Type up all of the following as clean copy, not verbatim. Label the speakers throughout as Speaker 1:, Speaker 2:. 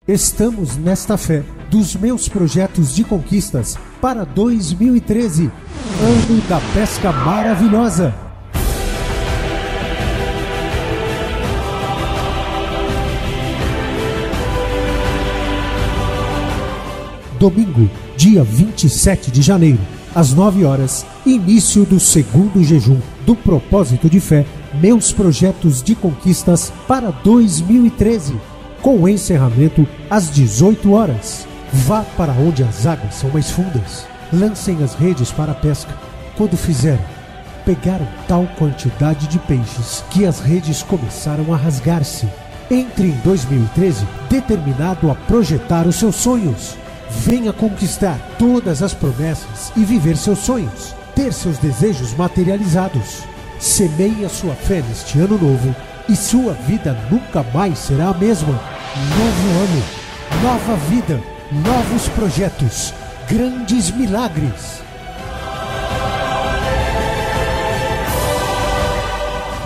Speaker 1: Estamos nesta fé dos meus projetos de conquistas para 2013, ano da pesca maravilhosa. Domingo, dia 27 de janeiro, às 9 horas, início do segundo jejum do propósito de fé, meus projetos de conquistas para 2013. Com o encerramento às 18 horas. Vá para onde as águas são mais fundas. Lancem as redes para a pesca. Quando fizeram, pegaram tal quantidade de peixes que as redes começaram a rasgar-se. Entre em 2013 determinado a projetar os seus sonhos. Venha conquistar todas as promessas e viver seus sonhos. Ter seus desejos materializados. Semeie a sua fé neste ano novo e sua vida nunca mais será a mesma. Novo ano, nova vida, novos projetos, grandes milagres.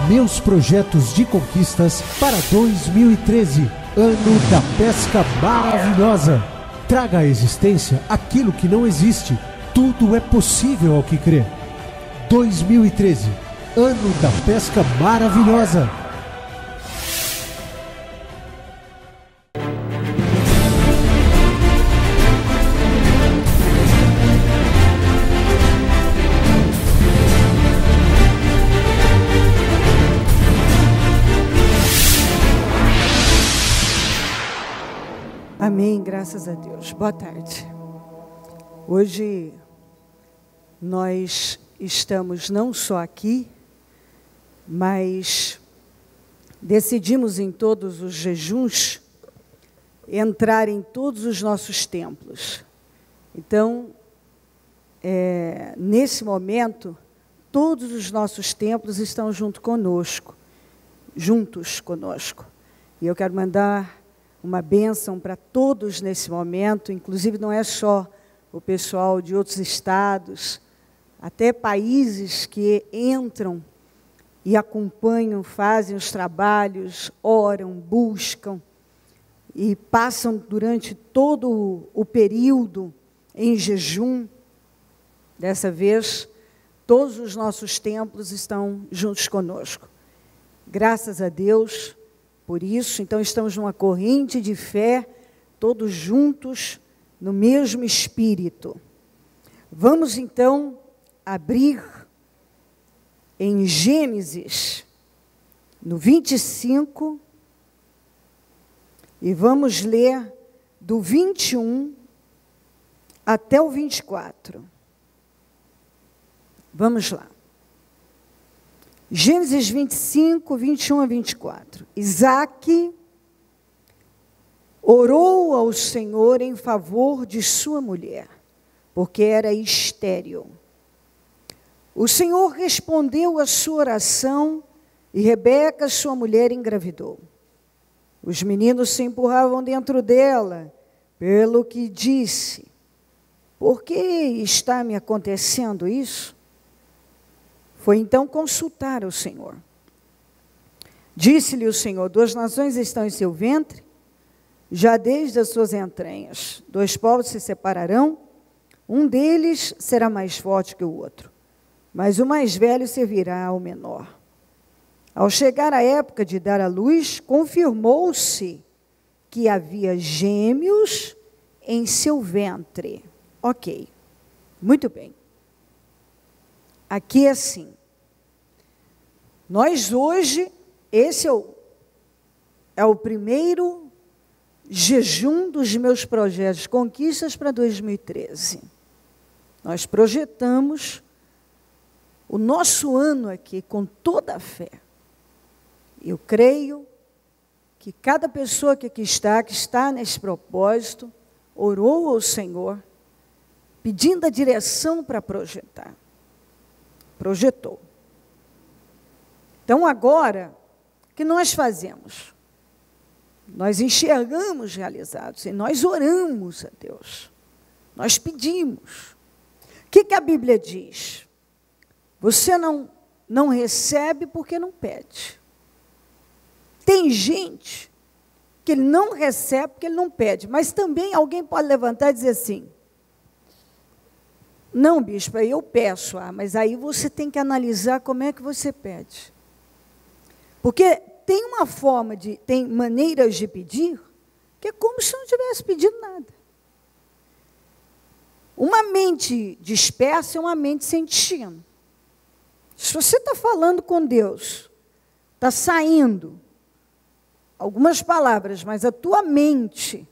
Speaker 1: Meus projetos de conquistas para 2013, ano da pesca maravilhosa. Traga à existência aquilo que não existe. Tudo é possível ao que crê. 2013, ano da pesca maravilhosa.
Speaker 2: Amém, graças a Deus. Boa tarde. Hoje nós estamos não só aqui, mas decidimos em todos os jejuns entrar em todos os nossos templos. Então, nesse momento, todos os nossos templos estão juntos conosco. E eu quero mandar uma bênção para todos nesse momento, inclusive não é só o pessoal de outros estados, até países que entram e acompanham, fazem os trabalhos, oram, buscam e passam durante todo o período em jejum. Dessa vez, todos os nossos templos estão juntos conosco. Graças a Deus por isso. Então, estamos numa corrente de fé, todos juntos, no mesmo espírito. Vamos, então, abrir em Gênesis, no 25, e vamos ler do 21 até o 24. Vamos lá. Gênesis 25, 21 a 24. Isaque orou ao Senhor em favor de sua mulher, porque era estéril. O Senhor respondeu à sua oração e Rebeca, sua mulher, engravidou. Os meninos se empurravam dentro dela, pelo que disse: por que está me acontecendo isso? Foi então consultar o Senhor. Disse-lhe o Senhor: 2 nações estão em seu ventre, já desde as suas entranhas. 2 povos se separarão, um deles será mais forte que o outro, mas o mais velho servirá ao menor. Ao chegar a época de dar à luz, confirmou-se que havia gêmeos em seu ventre. Ok, muito bem. Aqui é assim, nós hoje, esse é o primeiro jejum dos meus projetos, conquistas para 2013. Nós projetamos o nosso ano aqui com toda a fé. Eu creio que cada pessoa que aqui está, que está nesse propósito, orou ao Senhor, pedindo a direção para projetar. Projetou. Então, agora, o que nós fazemos? Nós enxergamos realizados e nós oramos a Deus. Nós pedimos. O que a Bíblia diz? Você não recebe porque não pede. Tem gente que ele não recebe porque ele não pede. Mas também alguém pode levantar e dizer assim, não, bispo, aí eu peço, mas aí você tem que analisar como é que você pede. Porque tem uma forma tem maneiras de pedir, que é como se não tivesse pedido nada. Uma mente dispersa é uma mente sem destino. Se você está falando com Deus, está saindo algumas palavras, mas a tua mente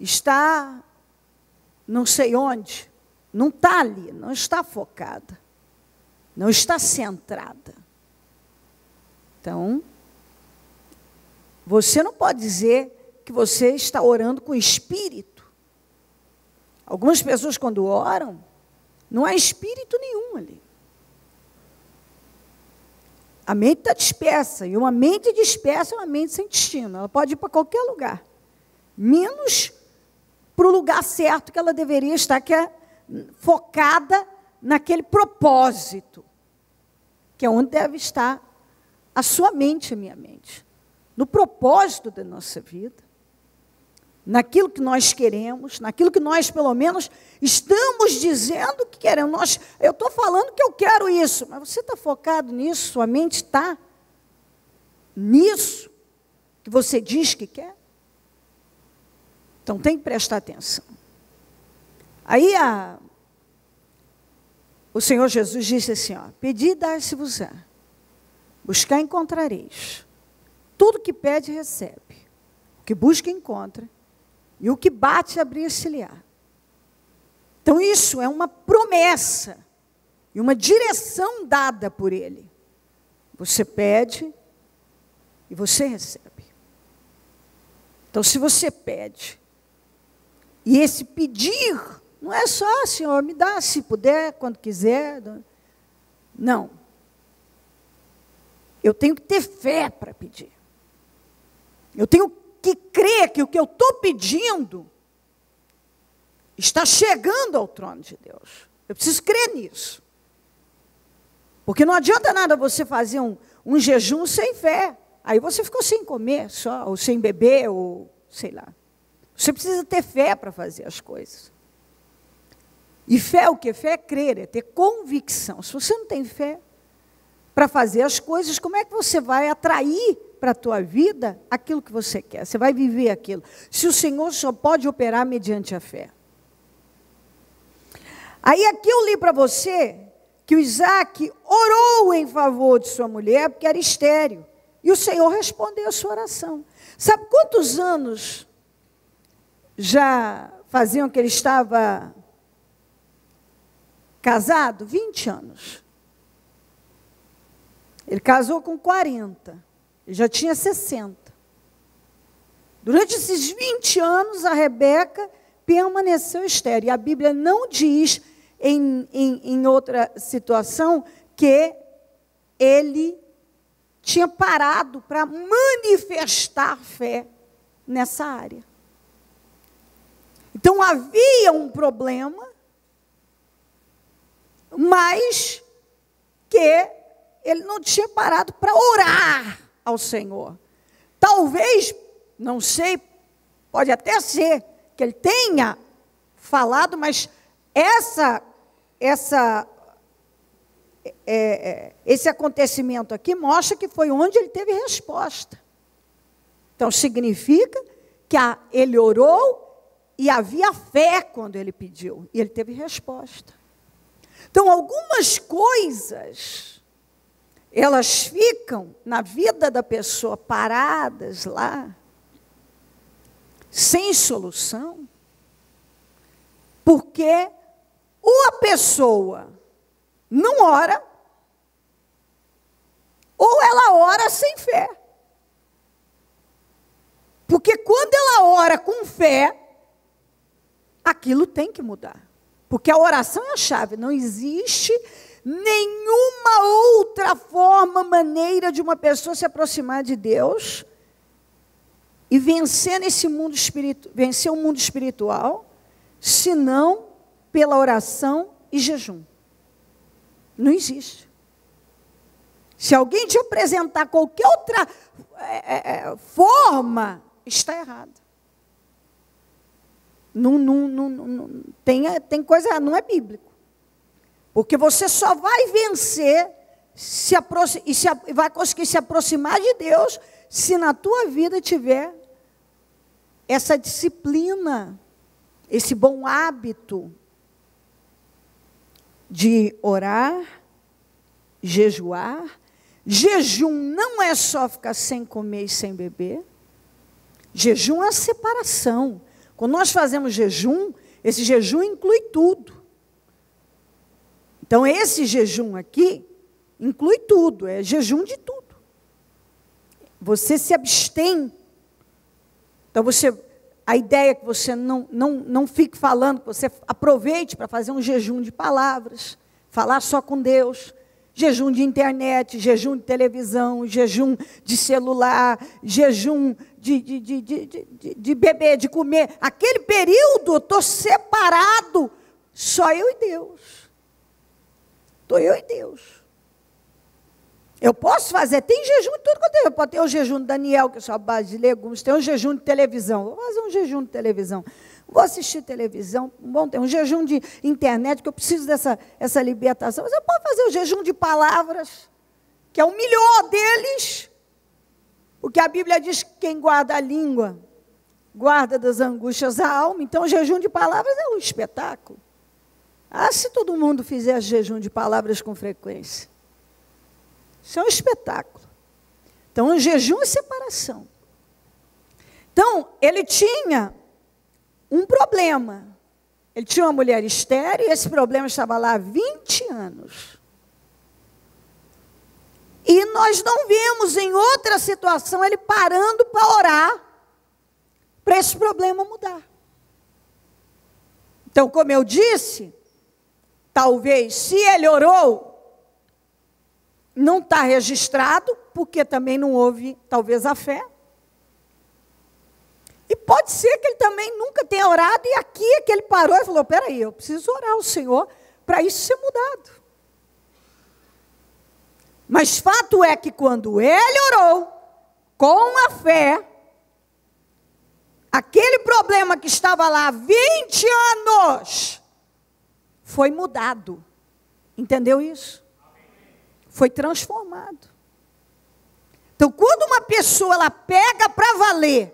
Speaker 2: está não sei onde, não está ali, não está focada, não está centrada. Então, você não pode dizer que você está orando com espírito. Algumas pessoas, quando oram, não há espírito nenhum ali. A mente está dispersa, e uma mente dispersa é uma mente sem destino. Ela pode ir para qualquer lugar, menos para o lugar certo que ela deveria estar, que é focada naquele propósito, que é onde deve estar a sua mente e a minha mente. No propósito da nossa vida, naquilo que nós queremos, naquilo que nós, pelo menos, estamos dizendo que queremos. Eu estou falando que eu quero isso, mas você está focado nisso? Sua mente está nisso que você diz que quer? Então, tem que prestar atenção. Aí, o Senhor Jesus disse assim, pedi e dar-se-vos-á, buscar encontrareis. Tudo que pede, recebe. O que busca, encontra. E o que bate, abrir-se-lhe-á. Então, isso é uma promessa e uma direção dada por Ele. Você pede e você recebe. Então, se você pede, e esse pedir não é só, Senhor, me dá, se puder, quando quiser. Não. Eu tenho que ter fé para pedir. Eu tenho que crer que o que eu estou pedindo está chegando ao trono de Deus. Eu preciso crer nisso. Porque não adianta nada você fazer um jejum sem fé. Aí você ficou sem comer só, ou sem beber, ou sei lá. Você precisa ter fé para fazer as coisas. E fé, o que? Fé é crer, é ter convicção. Se você não tem fé para fazer as coisas, como é que você vai atrair para a tua vida aquilo que você quer? Você vai viver aquilo. Se o Senhor só pode operar mediante a fé. Aí aqui eu li para você que o Isaac orou em favor de sua mulher, porque era estéril. E o Senhor respondeu a sua oração. Sabe quantos anos já faziam que ele estava casado? 20 anos. Ele casou com 40. Ele já tinha 60. Durante esses 20 anos, a Rebeca permaneceu estéril. E a Bíblia não diz, em outra situação, que ele tinha parado para manifestar fé nessa área. Então, havia um problema, mas que ele não tinha parado para orar ao Senhor. Talvez, não sei, pode até ser que ele tenha falado, mas esse acontecimento aqui mostra que foi onde ele teve resposta. Então, significa que ele orou e havia fé quando ele pediu, e ele teve resposta. Então, algumas coisas, elas ficam na vida da pessoa paradas lá, sem solução, porque ou a pessoa não ora, ou ela ora sem fé. Porque quando ela ora com fé, aquilo tem que mudar. Porque a oração é a chave. Não existe nenhuma outra forma, maneira de uma pessoa se aproximar de Deus e vencer nesse mundo espiritual, vencer o mundo espiritual, senão pela oração e jejum. Não existe. Se alguém te apresentar qualquer outra forma está errada. Tem coisa, não é bíblico. Porque você só vai vencer e vai conseguir se aproximar de Deus se na tua vida tiver essa disciplina, esse bom hábito de orar, jejuar. Jejum não é só ficar sem comer e sem beber. Jejum é a separação. Quando nós fazemos jejum, esse jejum inclui tudo. Então, esse jejum aqui inclui tudo, é jejum de tudo. Você se abstém. Então, a ideia é que você não fique falando, que você aproveite para fazer um jejum de palavras, falar só com Deus, jejum de internet, jejum de televisão, jejum de celular, jejum de beber, de comer. Aquele período eu estou separado, só eu e Deus. Estou eu e Deus. Eu posso fazer, tem jejum de tudo quanto é. Eu posso ter o jejum de Daniel, que é só a base de legumes, tem um jejum de televisão. Vou fazer um jejum de televisão. Vou assistir televisão, bom, tem um jejum de internet, que eu preciso dessa libertação. Mas eu posso fazer o jejum de palavras, que é o melhor deles. Porque a Bíblia diz que quem guarda a língua, guarda das angústias a alma. Então, o jejum de palavras é um espetáculo. Ah, se todo mundo fizesse jejum de palavras com frequência. Isso é um espetáculo. Então, o jejum é separação. Então, ele tinha um problema. Ele tinha uma mulher estéril e esse problema estava lá há 20 anos. E nós não vimos em outra situação ele parando para orar para esse problema mudar. Então, como eu disse, talvez se ele orou, não está registrado, porque também não houve, talvez, a fé. E pode ser que ele também nunca tenha orado, e aqui é que ele parou e falou, peraí, eu preciso orar ao Senhor para isso ser mudado. Mas fato é que quando ele orou, com a fé, aquele problema que estava lá há 20 anos, foi mudado. Entendeu isso? Foi transformado. Então, quando uma pessoa ela pega para valer,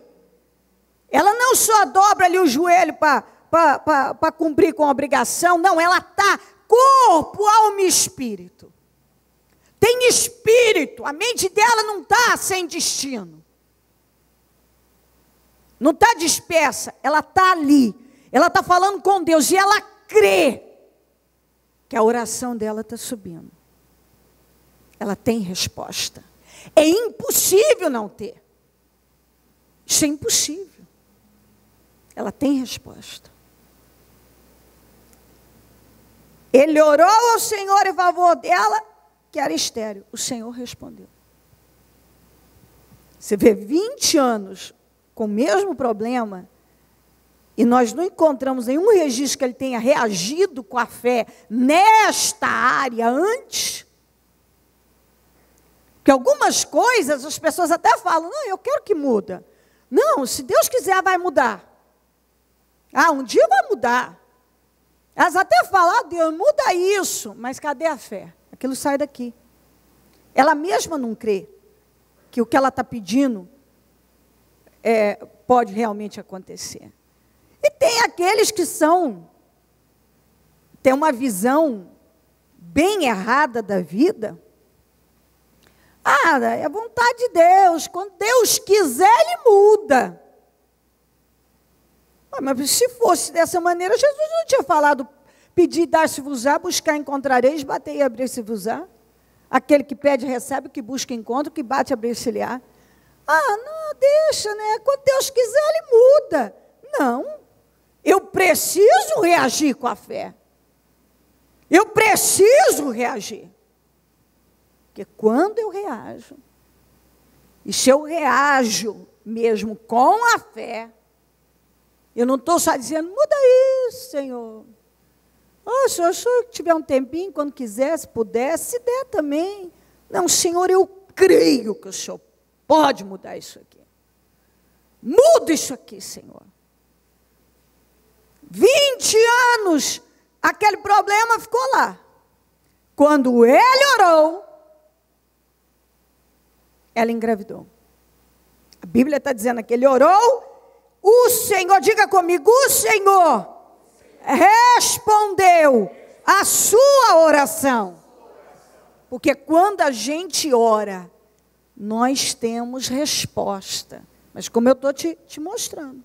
Speaker 2: ela não só dobra ali o joelho para cumprir com a obrigação, não, ela está corpo, alma e espírito. Tem espírito, a mente dela não está sem destino. Não está dispersa, ela está ali. Ela está falando com Deus e ela crê que a oração dela está subindo. Ela tem resposta. É impossível não ter. Isso é impossível. Ela tem resposta. Ele orou ao Senhor em favor dela, que era estéril. O Senhor respondeu. Você vê 20 anos com o mesmo problema, e nós não encontramos nenhum registro que ele tenha reagido com a fé nesta área antes. Porque algumas coisas as pessoas até falam, não, eu quero que muda. Não, se Deus quiser vai mudar. Ah, um dia vai mudar. Elas até falam, ah, Deus, muda isso. Mas cadê a fé? Aquilo sai daqui. Ela mesma não crê que o que ela está pedindo pode realmente acontecer. E tem aqueles que têm uma visão bem errada da vida. Ah, é a vontade de Deus. Quando Deus quiser, Ele muda. Ah, mas se fosse dessa maneira, Jesus não tinha falado, pedir, dar-se-vos-á, buscar, encontrareis, bater e abrir-se-vos-á. Aquele que pede, recebe, o que busca, encontra, o que bate, abrir-se-lhe-á. Ah, não, deixa, né? Quando Deus quiser, Ele muda. Não, eu preciso reagir com a fé. Eu preciso reagir. Porque quando eu reajo, e se eu reajo mesmo com a fé, eu não estou só dizendo, muda isso, Senhor. Oh, se o Senhor tiver um tempinho, quando quiser, se puder, se der também. Não, Senhor, eu creio que o Senhor pode mudar isso aqui. Muda isso aqui, Senhor. 20 anos, aquele problema ficou lá. Quando ele orou, ela engravidou. A Bíblia está dizendo que ele orou, o Senhor, diga comigo, o Senhor respondeu a sua oração. Porque quando a gente ora, nós temos resposta. Mas como eu estou te mostrando,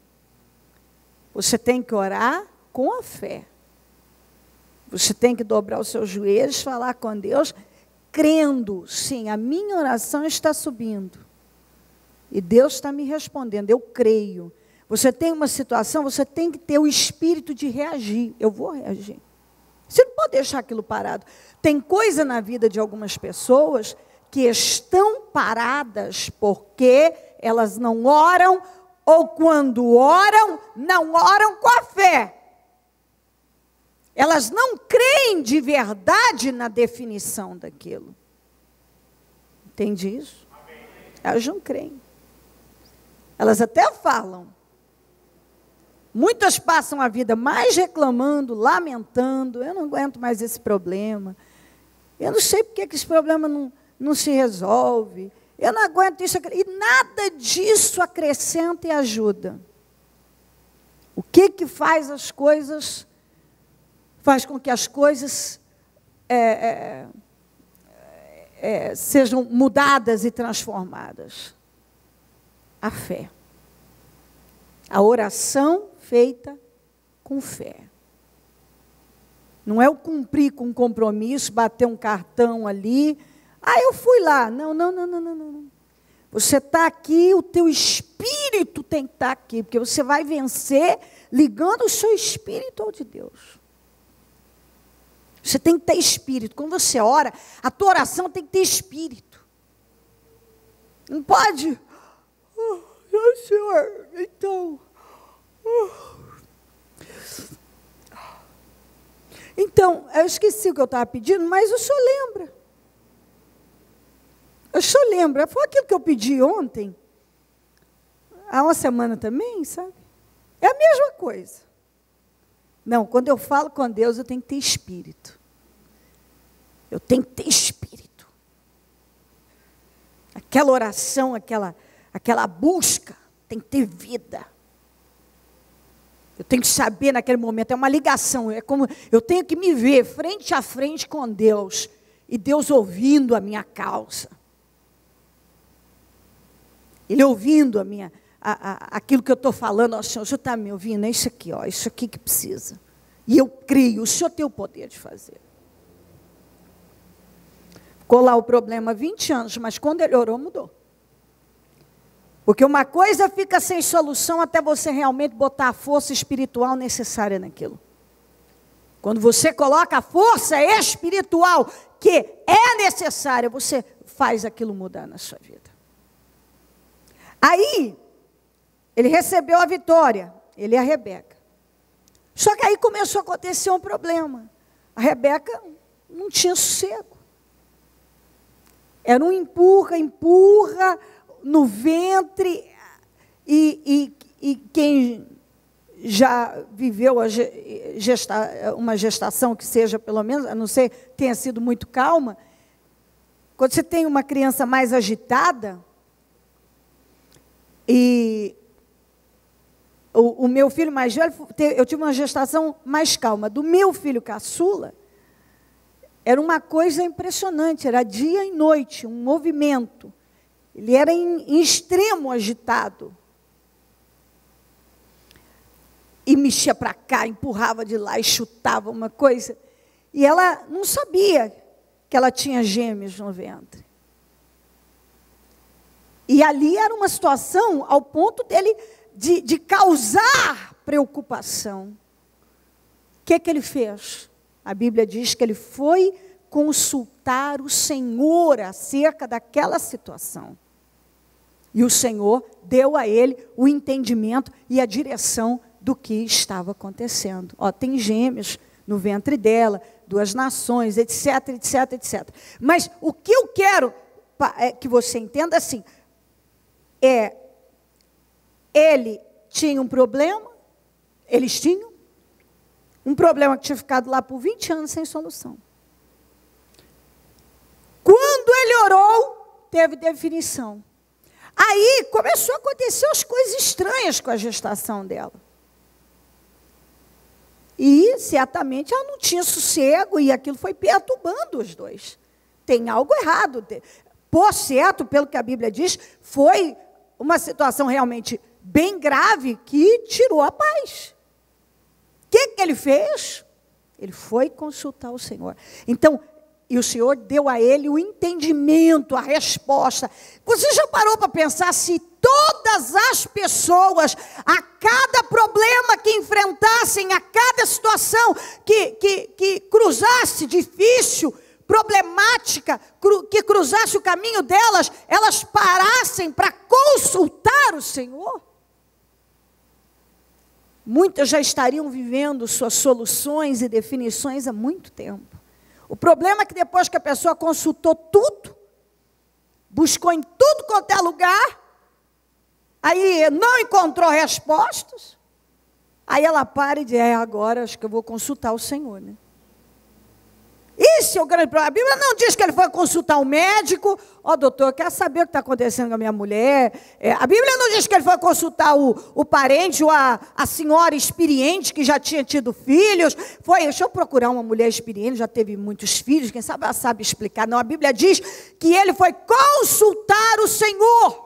Speaker 2: você tem que orar com a fé. Você tem que dobrar os seus joelhos, falar com Deus, crendo, sim, a minha oração está subindo. E Deus está me respondendo, eu creio. Você tem uma situação, você tem que ter o espírito de reagir. Eu vou reagir. Você não pode deixar aquilo parado. Tem coisa na vida de algumas pessoas que estão paradas porque elas não oram, ou quando oram, não oram com a fé. Elas não creem de verdade na definição daquilo. Entende isso? Elas não creem. Elas até falam. Muitas passam a vida mais reclamando, lamentando. Eu não aguento mais esse problema. Eu não sei porque que esse problema não se resolve. Eu não aguento isso. E nada disso acrescenta e ajuda. O que faz as coisas... faz com que as coisas sejam mudadas e transformadas. A fé. A oração feita com fé. Não é o cumprir com compromisso, bater um cartão ali. Ah, eu fui lá. Não. Você está aqui, o teu espírito tem que estar aqui, porque você vai vencer ligando o seu espírito ao de Deus. Você tem que ter espírito. Quando você ora, a tua oração tem que ter espírito. Não pode... Senhor, então... Então, eu esqueci o que eu estava pedindo, mas o senhor lembra. O senhor lembra. Foi aquilo que eu pedi ontem. Há uma semana também, sabe? É a mesma coisa. Não, quando eu falo com Deus, eu tenho que ter espírito. Eu tenho que ter espírito. Aquela oração, aquela busca, tem que ter vida. Eu tenho que saber naquele momento, é uma ligação, é como eu tenho que me ver frente a frente com Deus, e Deus ouvindo a minha causa. Ele ouvindo aquilo que eu estou falando, ó, Senhor, o Senhor está me ouvindo? É isso aqui, ó, isso aqui que precisa. E eu creio, o Senhor tem o poder de fazer. Ficou lá o problema há 20 anos, mas quando ele orou, mudou. Porque uma coisa fica sem solução até você realmente botar a força espiritual necessária naquilo. Quando você coloca a força espiritual que é necessária, você faz aquilo mudar na sua vida. Aí, ele recebeu a vitória, ele e a Rebeca. Só que aí começou a acontecer um problema. A Rebeca não tinha sossego. Era um empurra no ventre, e quem já viveu uma gestação que seja, pelo menos, a não ser tenha sido muito calma, quando você tem uma criança mais agitada, e o meu filho mais velho, eu tive uma gestação mais calma. Do meu filho caçula, era uma coisa impressionante, era dia e noite, um movimento. Ele era em extremo agitado. E mexia para cá, empurrava de lá e chutava uma coisa. E ela não sabia que ela tinha gêmeos no ventre. E ali era uma situação ao ponto dele de causar preocupação. O que ele fez? A Bíblia diz que ele foi consultar o Senhor acerca daquela situação. E o Senhor deu a ele o entendimento e a direção do que estava acontecendo. Ó, tem gêmeos no ventre dela, 2 nações, etc, etc, etc. Mas o que eu quero que você entenda assim, ele tinha um problema, eles tinham, um problema que tinha ficado lá por 20 anos sem solução. Quando ele orou, teve definição. Aí começou a acontecer as coisas estranhas com a gestação dela. E certamente ela não tinha sossego e aquilo foi perturbando os dois. Tem algo errado. Por certo, pelo que a Bíblia diz, foi uma situação realmente bem grave que tirou a paz. O que ele fez? Ele foi consultar o Senhor. Então, e o Senhor deu a ele o entendimento, a resposta. Você já parou para pensar se todas as pessoas, a cada problema que enfrentassem, a cada situação que cruzasse difícil, problemática, que cruzasse o caminho delas, elas parassem para consultar o Senhor? Muitas já estariam vivendo suas soluções e definições há muito tempo. O problema é que depois que a pessoa consultou tudo, buscou em tudo quanto é lugar, aí não encontrou respostas, aí ela para e diz, agora acho que eu vou consultar o Senhor, né? Isso é o grande problema. A Bíblia não diz que ele foi consultar um médico. Doutor, eu quero saber o que está acontecendo com a minha mulher. A Bíblia não diz que ele foi consultar o parente ou a senhora experiente que já tinha tido filhos. Deixa eu procurar uma mulher experiente, já teve muitos filhos, quem sabe ela sabe explicar. Não, a Bíblia diz que ele foi consultar o Senhor.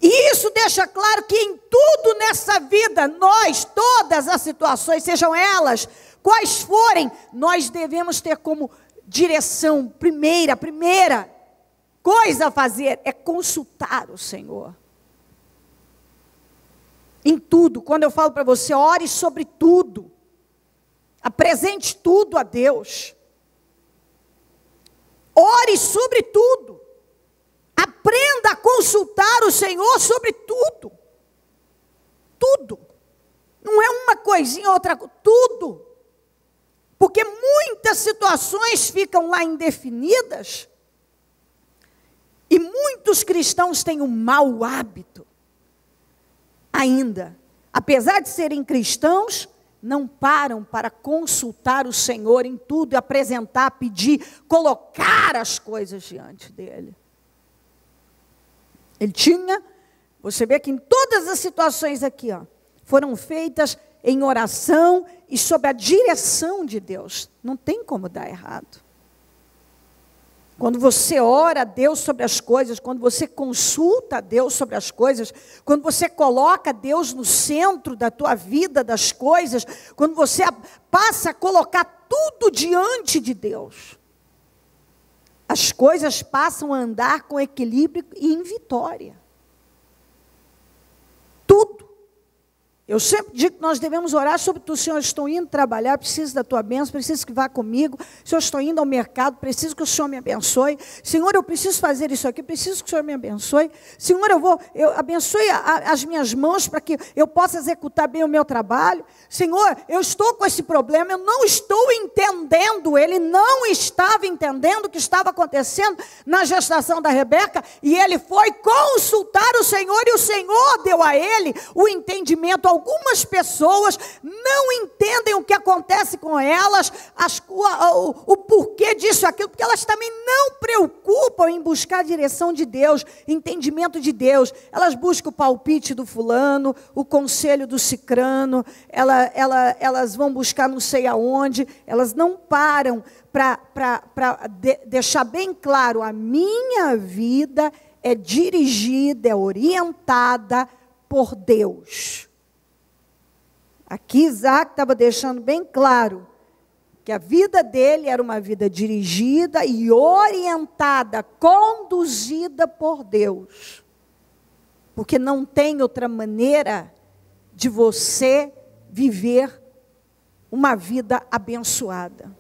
Speaker 2: E isso deixa claro que em tudo nessa vida, nós, todas as situações, sejam elas quais forem, nós devemos ter como direção, primeira coisa a fazer é consultar o Senhor. Em tudo, quando eu falo para você, ore sobre tudo, apresente tudo a Deus, ore sobre tudo, aprenda a consultar o Senhor sobre tudo, tudo, não é uma coisinha, outra, tudo. Porque muitas situações ficam lá indefinidas. E muitos cristãos têm um mau hábito. Ainda, apesar de serem cristãos, não param para consultar o Senhor em tudo, apresentar, pedir, colocar as coisas diante dele. Ele tinha, você vê que em todas as situações aqui, foram feitas em oração e sob a direção de Deus. Não tem como dar errado. Quando você ora a Deus sobre as coisas, quando você consulta a Deus sobre as coisas, quando você coloca Deus no centro da tua vida, das coisas, quando você passa a colocar tudo diante de Deus, as coisas passam a andar com equilíbrio e em vitória. Tudo. Eu sempre digo que nós devemos orar sobre tudo. Senhor, eu estou indo trabalhar, preciso da tua bênção, preciso que vá comigo. Senhor, eu estou indo ao mercado, preciso que o Senhor me abençoe. Senhor, eu preciso fazer isso aqui, preciso que o Senhor me abençoe. Senhor, eu abençoe as minhas mãos para que eu possa executar bem o meu trabalho. Senhor, eu estou com esse problema, eu não estou entendendo. Ele não estava entendendo o que estava acontecendo na gestação da Rebeca, e ele foi consultar o Senhor, e o Senhor deu a ele o entendimento. Algumas pessoas não entendem o que acontece com elas, o porquê disso e aquilo, porque elas também não preocupam em buscar a direção de Deus, entendimento de Deus. Elas buscam o palpite do fulano, o conselho do cicrano, elas vão buscar não sei aonde, elas não param para deixar bem claro, a minha vida é dirigida, é orientada por Deus. Aqui Isaac estava deixando bem claro que a vida dele era uma vida dirigida e orientada, conduzida por Deus. Porque não tem outra maneira de você viver uma vida abençoada.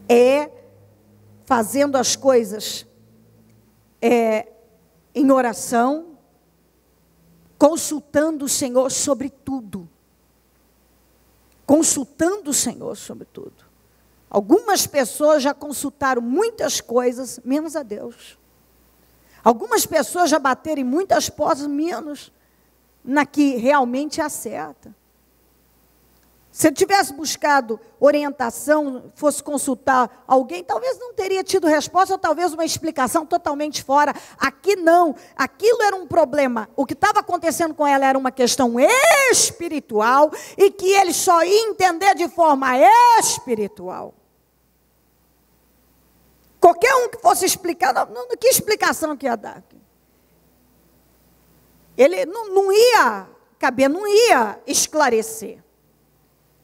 Speaker 2: É fazendo as coisas em oração, consultando o Senhor sobre tudo. Consultando o Senhor sobre tudo. Algumas pessoas já consultaram muitas coisas, menos a Deus. Algumas pessoas já bateram em muitas portas, menos na que realmente acerta. Se eu tivesse buscado orientação, fosse consultar alguém, talvez não teria tido resposta, ou talvez uma explicação totalmente fora. Aqui não, aquilo era um problema. O que estava acontecendo com ela era uma questão espiritual, e que ele só ia entender de forma espiritual. Qualquer um que fosse explicar, que explicação que ia dar? Ele não ia caber, não ia esclarecer.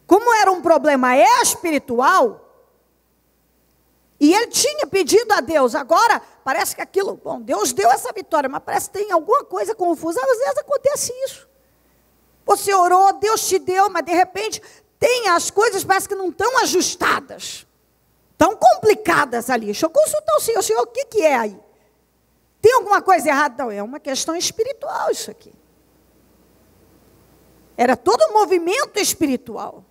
Speaker 2: Como era um problema espiritual, e ele tinha pedido a Deus, agora parece que aquilo, bom, Deus deu essa vitória, mas parece que tem alguma coisa confusa. Às vezes acontece isso. Você orou, Deus te deu, mas de repente tem as coisas, parece que não estão ajustadas, tão complicadas ali. Deixa eu consultar o Senhor, o que é aí? Tem alguma coisa errada? Não, é uma questão espiritual isso aqui. Era todo um movimento espiritual.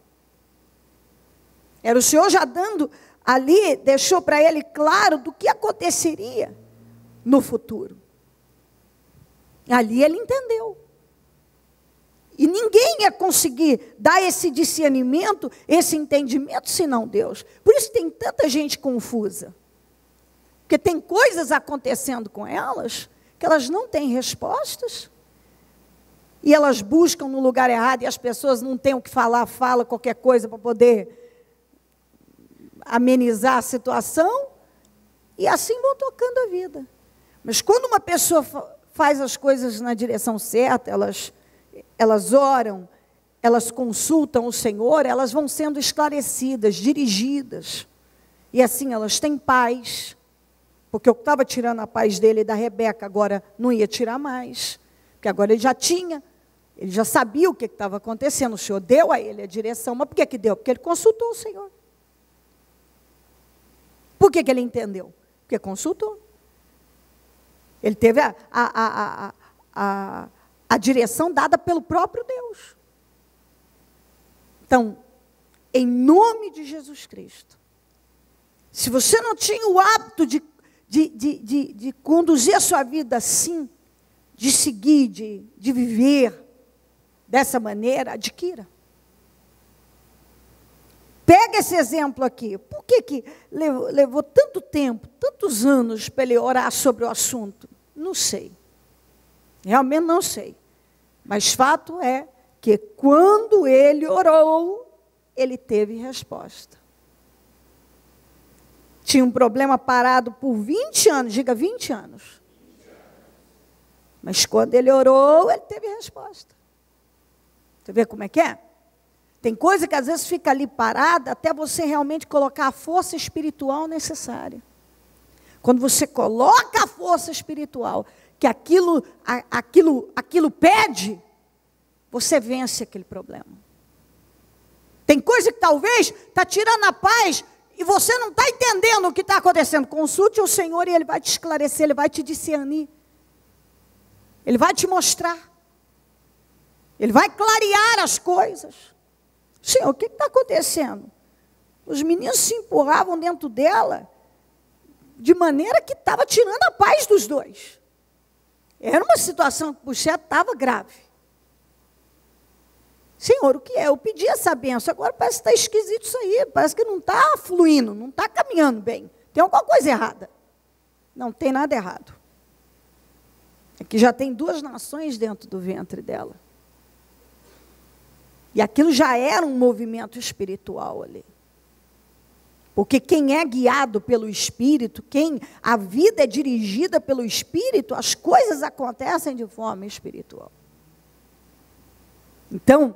Speaker 2: Era o Senhor já dando ali, deixou para ele claro do que aconteceria no futuro. Ali ele entendeu. E ninguém ia conseguir dar esse discernimento, esse entendimento, senão Deus. Por isso tem tanta gente confusa. Porque tem coisas acontecendo com elas, que elas não têm respostas. E elas buscam no lugar errado, e as pessoas não têm o que falar, fala qualquer coisa para poder amenizar a situação, e assim vão tocando a vida. Mas quando uma pessoa faz as coisas na direção certa, elas oram, elas consultam o Senhor, elas vão sendo esclarecidas, dirigidas, e assim elas têm paz, porque eu estava tirando a paz dele e da Rebeca, agora não ia tirar mais, porque agora ele já tinha. Ele já sabia o que estava acontecendo. O Senhor deu a ele a direção. Mas por que deu? Porque ele consultou o Senhor. Por que ele entendeu? Porque consultou. Ele teve a direção dada pelo próprio Deus. Então, em nome de Jesus Cristo, se você não tinha o hábito de conduzir a sua vida assim, de seguir, de viver dessa maneira, adquira. Pega esse exemplo aqui. Por que levou tanto tempo, tantos anos para ele orar sobre o assunto? Não sei. Realmente não sei. Mas fato é que quando ele orou, ele teve resposta. Tinha um problema parado por 20 anos, diga 20 anos. Mas quando ele orou, ele teve resposta. Você vê como é que é? Tem coisa que às vezes fica ali parada até você realmente colocar a força espiritual necessária. Quando você coloca a força espiritual, que aquilo pede, você vence aquele problema. Tem coisa que talvez está tirando a paz e você não está entendendo o que está acontecendo. Consulte o Senhor e Ele vai te esclarecer, Ele vai te discernir. Ele vai te mostrar. Ele vai clarear as coisas. Senhor, o que está acontecendo? Os meninos se empurravam dentro dela de maneira que estava tirando a paz dos dois. Era uma situação que o Buchete estava grave. Senhor, o que é? Eu pedi essa benção, agora parece que está esquisito isso aí, parece que não está fluindo, não está caminhando bem. Tem alguma coisa errada. Não tem nada errado. É que já tem 2 nações dentro do ventre dela. E aquilo já era um movimento espiritual ali. Porque quem é guiado pelo Espírito, a vida é dirigida pelo Espírito, as coisas acontecem de forma espiritual. Então,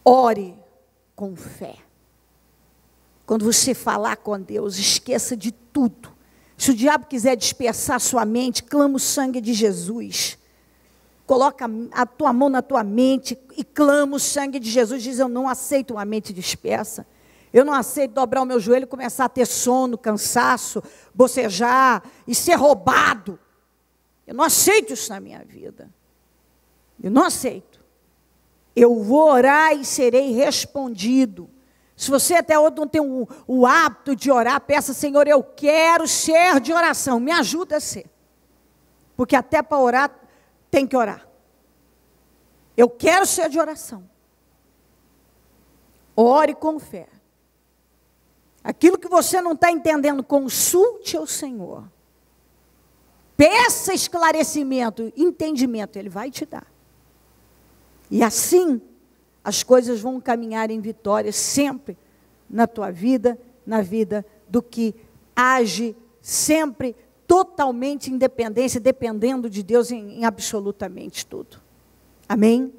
Speaker 2: ore com fé. Quando você falar com Deus, esqueça de tudo. Se o diabo quiser dispersar sua mente, clama o sangue de Jesus. Coloca a tua mão na tua mente e clama o sangue de Jesus. Diz, eu não aceito uma mente dispersa. Eu não aceito dobrar o meu joelho e começar a ter sono, cansaço, bocejar e ser roubado. Eu não aceito isso na minha vida. Eu não aceito. Eu vou orar e serei respondido. Se você até hoje não tem o hábito de orar, peça, Senhor, eu quero ser de oração, me ajuda a ser. Porque até para orar, tem que orar. Eu quero ser de oração. Ore com fé. Aquilo que você não está entendendo, consulte ao Senhor. Peça esclarecimento, entendimento, Ele vai te dar. E assim, as coisas vão caminhar em vitória sempre na tua vida, na vida do que age sempre totalmente independência, dependendo de Deus em absolutamente tudo. Amém?